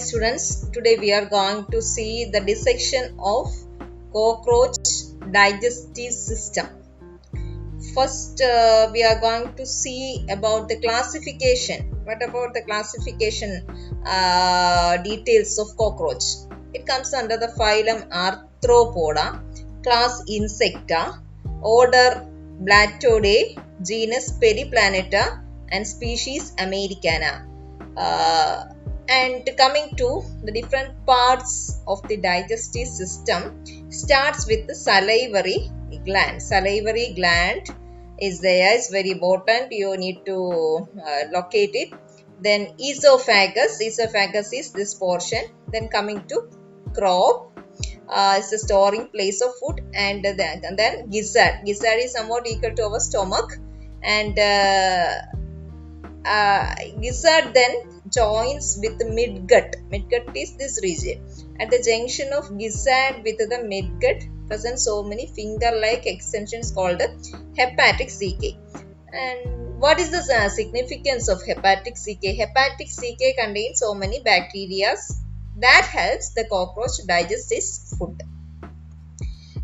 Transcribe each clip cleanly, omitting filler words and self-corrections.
students. Today we are going to see the dissection of cockroach digestive system. First, we are going to see about the classification. What about the classification details of cockroach? It comes under the phylum Arthropoda, class Insecta, order Blattidae, genus Periplaneta, and species Americana. And coming to the different parts of the digestive system, starts with the salivary gland. Salivary gland is there, it's very important, you need to locate it. Then esophagus is this portion. Then coming to crop, it's the storing place of food. And then gizzard is somewhat equal to our stomach. And gizzard then joins with the midgut. Midgut is this region. At the junction of gizzard with the midgut present so many finger-like extensions called hepatic caecae. And what is the significance of hepatic caecae? Hepatic caecae contains so many bacteria that helps the cockroach digest its food.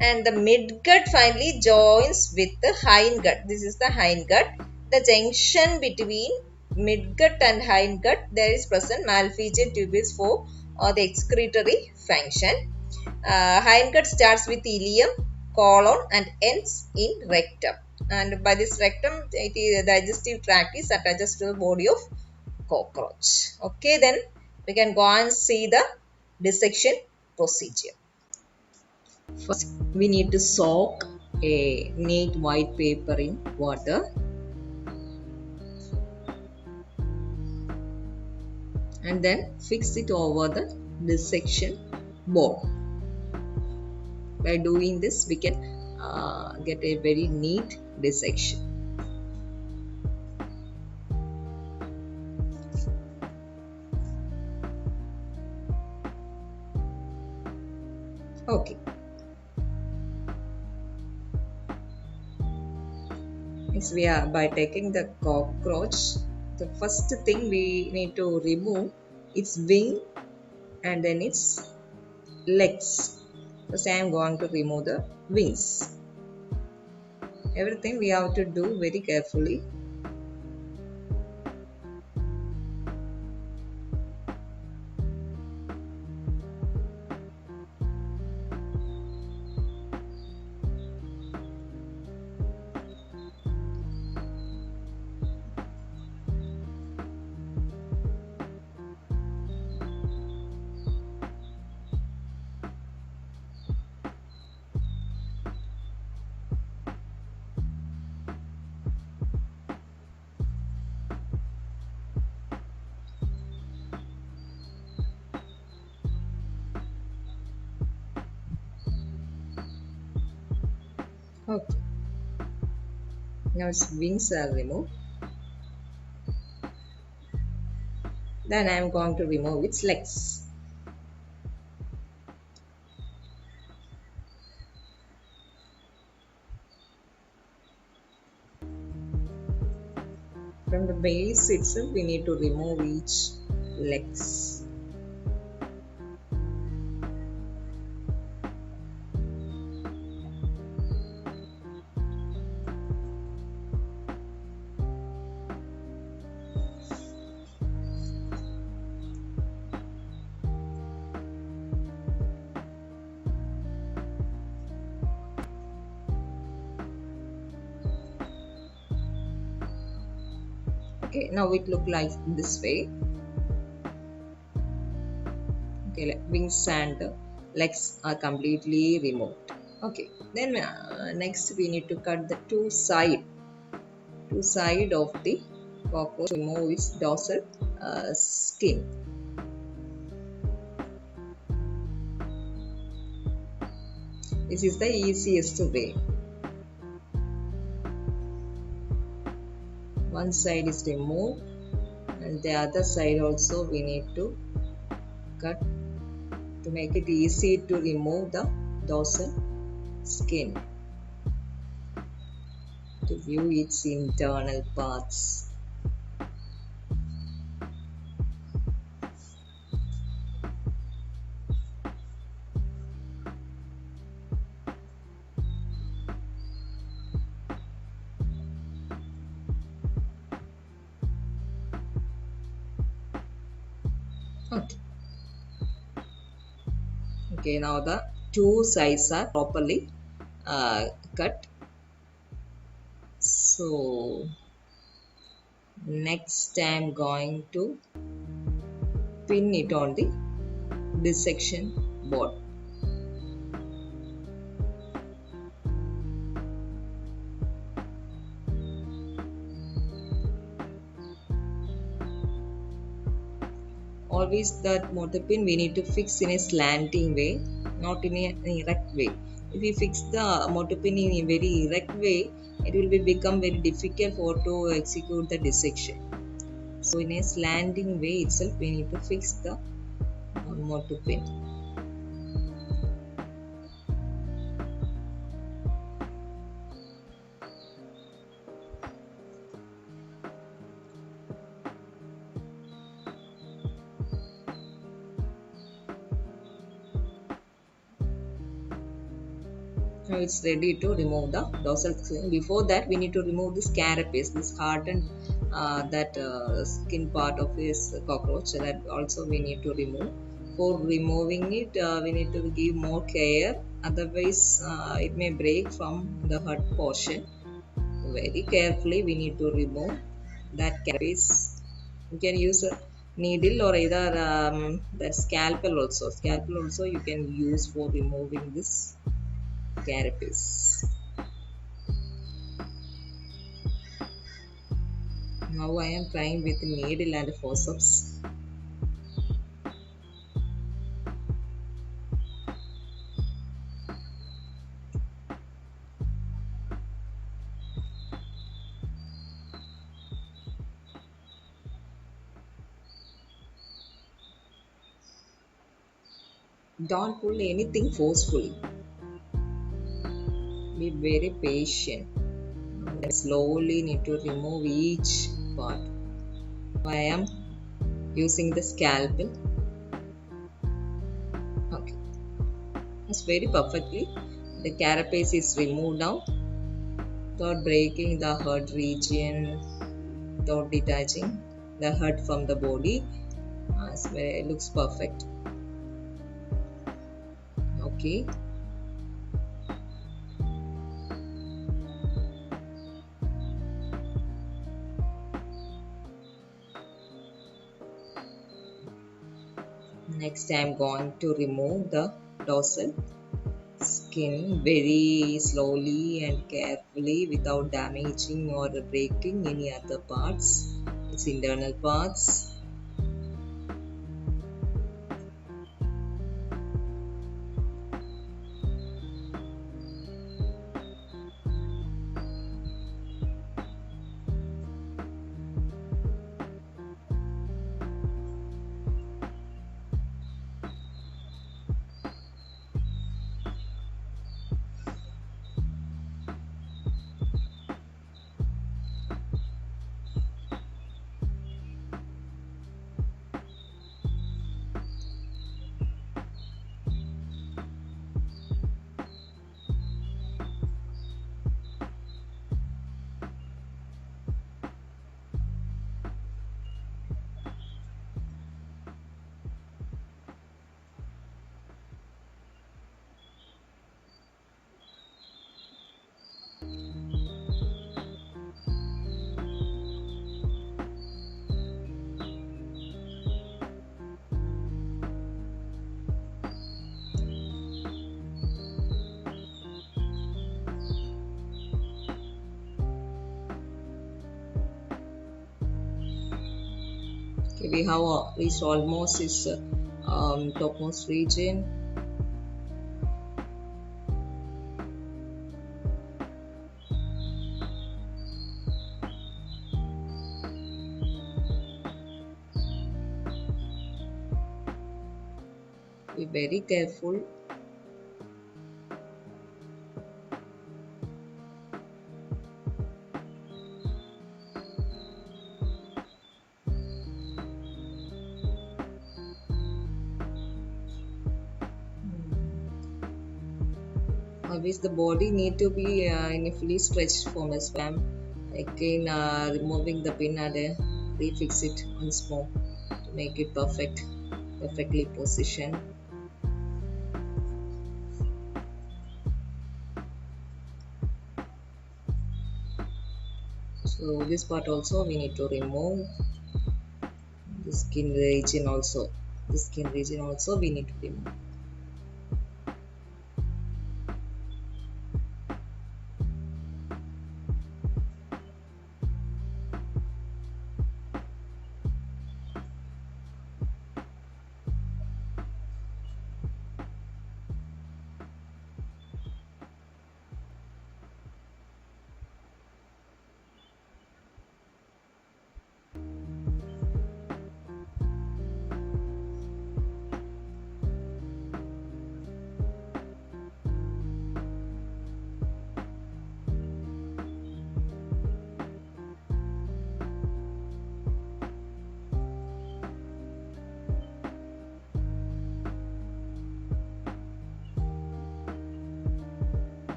And the midgut finally joins with the hindgut. This is the hindgut. The junction between midgut and hindgut, there is present malphizian tubules for the excretory function. Hindgut starts with ileum, colon, and ends in rectum. And by this rectum, the digestive tract is attached to the body of cockroach. Okay, then we can go and see the dissection procedure. First, we need to soak a neat white paper in water. And then fix it over the dissection board. By doing this, we can get a very neat dissection. Okay. Next, we are by taking the cockroach. The first thing we need to remove its wing and then its legs. First, I am going to remove the wings. Everything we have to do very carefully. Okay. Now its wings are removed. Then I am going to remove its legs. From the base itself, we need to remove each legs. Okay, now it look like this way. Okay, wings and legs are completely removed. Okay, then next we need to cut the two side of the cockroach to remove its dorsal skin. This is the easiest way. One side is removed and the other side also we need to cut to make it easy to remove the dorsal skin to view its internal parts. Okay. Okay, now the two sides are properly cut. So next I'm going to pin it on the dissection board. Always that motor pin we need to fix in a slanting way, not in an erect way. If we fix the motor pin in a very erect way, it will become very difficult for to execute the dissection. So in a slanting way itself, we need to fix the motor pin. Now it's ready to remove the dorsal skin. Before that, we need to remove this carapace, this hardened skin part of this cockroach. That also we need to remove. For removing it, we need to give more care. Otherwise, it may break from the hurt portion. Very carefully, we need to remove that carapace. You can use a needle or either the scalpel also. Scalpel also you can use for removing this carapace. Now I am trying with needle and forceps. Don't pull anything forcefully. Be very patient. Slowly need to remove each part. I am using the scalpel. Okay, it's very perfectly. The carapace is removed now without breaking the heart region, without detaching the heart from the body. It looks perfect. Okay. Next I am going to remove the dorsal skin very slowly and carefully without damaging or breaking any other parts, its internal parts. Okay, we have reached almost its topmost region. Be very careful. Always the body need to be in a fully stretched form as well. Again, removing the pin and refix it once more to make it perfect. perfectly positioned. So this part also we need to remove. The skin region also. The skin region also we need to remove.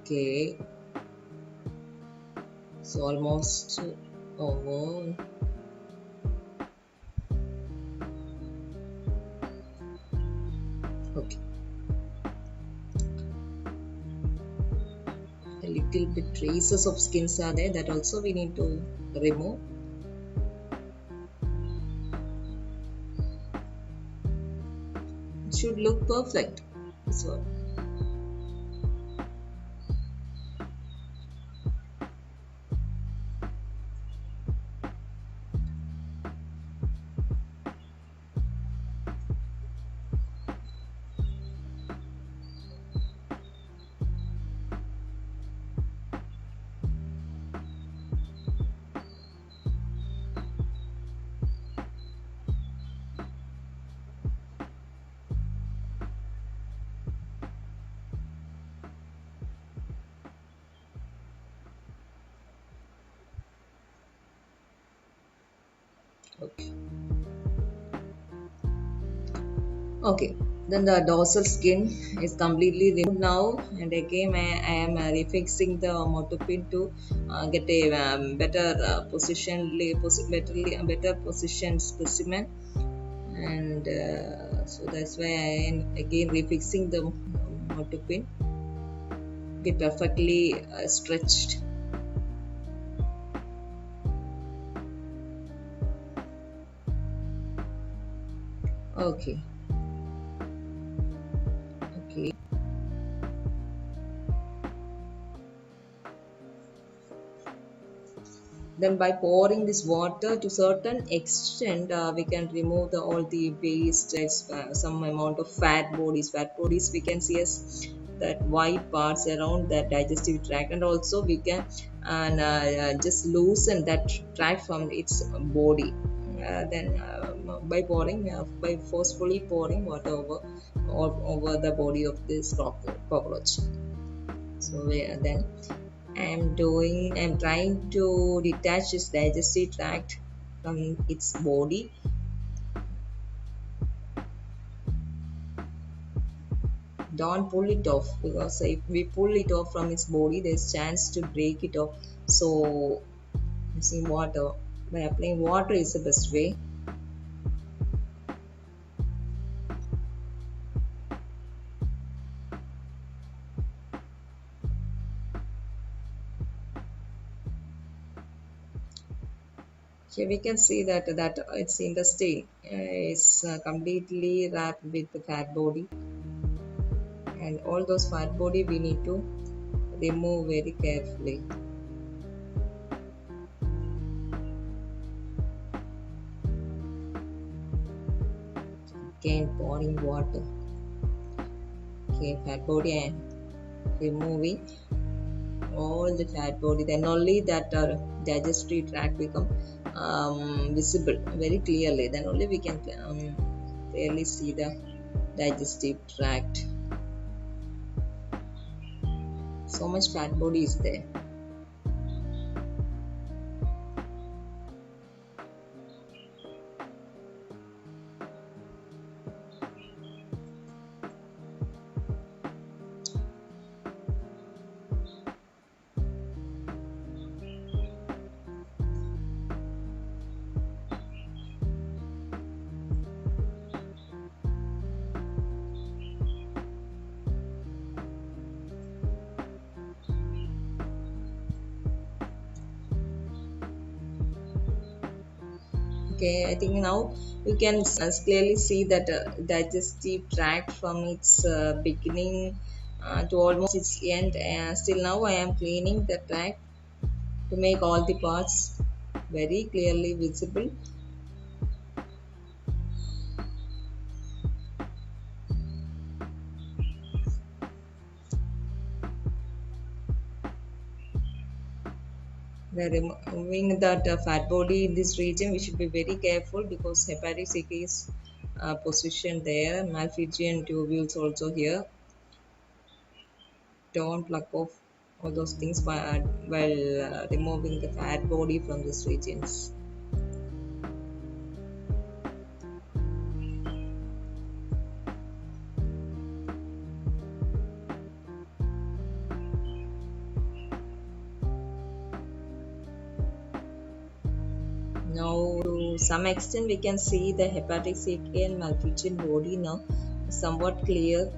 Okay, so almost over. Okay, a little bit traces of skins are there, that also we need to remove. It should look perfect. This one. Okay. Okay, then the dorsal skin is completely removed now, and again I am refixing the motor pin to get a better better positioned specimen, and so that's why I am again refixing the motor pin, be perfectly stretched. Okay, okay. Then by pouring this water to certain extent, we can remove all the waste, some amount of fat bodies we can see as that white parts around the digestive tract, and also we can just loosen that tract from its body. Then by pouring, by forcefully pouring water over the body of this cockroach. So then I'm trying to detach its digestive tract from its body. Don't pull it off, because if we pull it off from its body, there's chance to break it off. So using water, by applying water is the best way. Here we can see that its intestine is completely wrapped with the fat body, and all those fat body we need to remove very carefully. Again pouring water. Okay, fat body and removing all the fat body, then only that digestive tract become visible very clearly, then only we can clearly see the digestive tract. So much fat body is there. Okay, I think now you can clearly see that digestive tract from its beginning to almost its end. Still now I am cleaning the tract to make all the parts very clearly visible. By removing that fat body in this region, we should be very careful because hepatic caca is positioned there. Malpighian tubules also here. Don't pluck off all those things while removing the fat body from these regions. Now, to some extent, we can see the hepatic caca and Malpighian body now somewhat clear.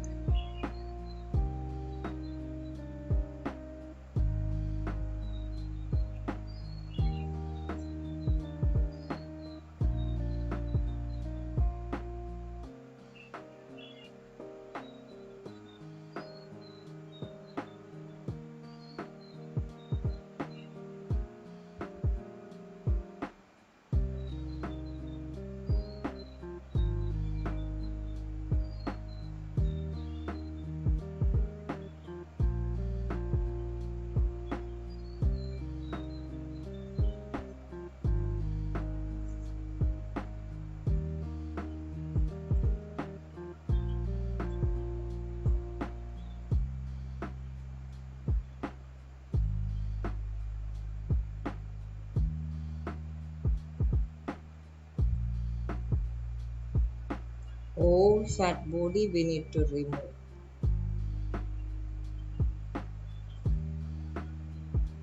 All fat body we need to remove.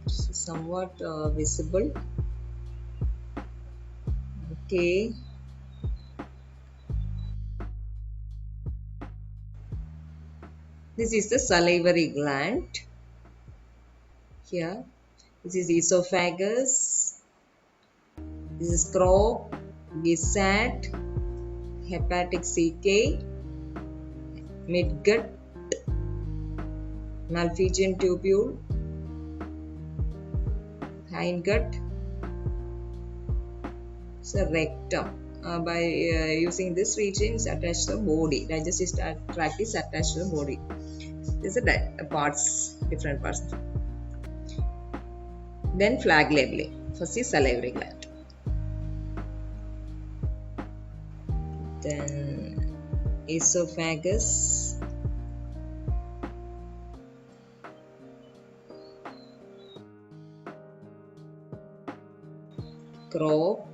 Somewhat visible. Okay. This is the salivary gland. Here. This is esophagus. This is crop, gizzard, hepatic caca, midgut, Malpighian tubule, hindgut. So rectum. By using this region is attached to the body. Digestive tract is attached to the body. These are parts, different parts. Then flagellum. First is salivary gland. Then esophagus. Crop.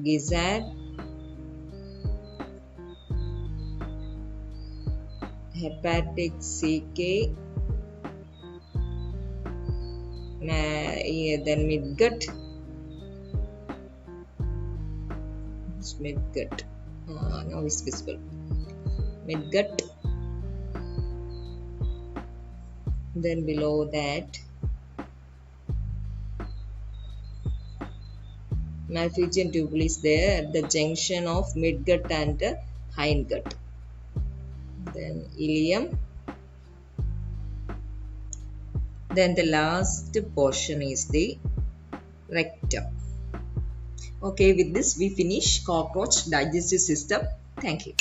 Gizzard. Hepatic caca. Then midgut. Midgut. Now it's visible. Midgut. Then below that, Malpighian tubule is there at the junction of midgut and hindgut. Then ileum. Then the last portion is the rectum. Okay, with this we finish cockroach digestive system. Thank you.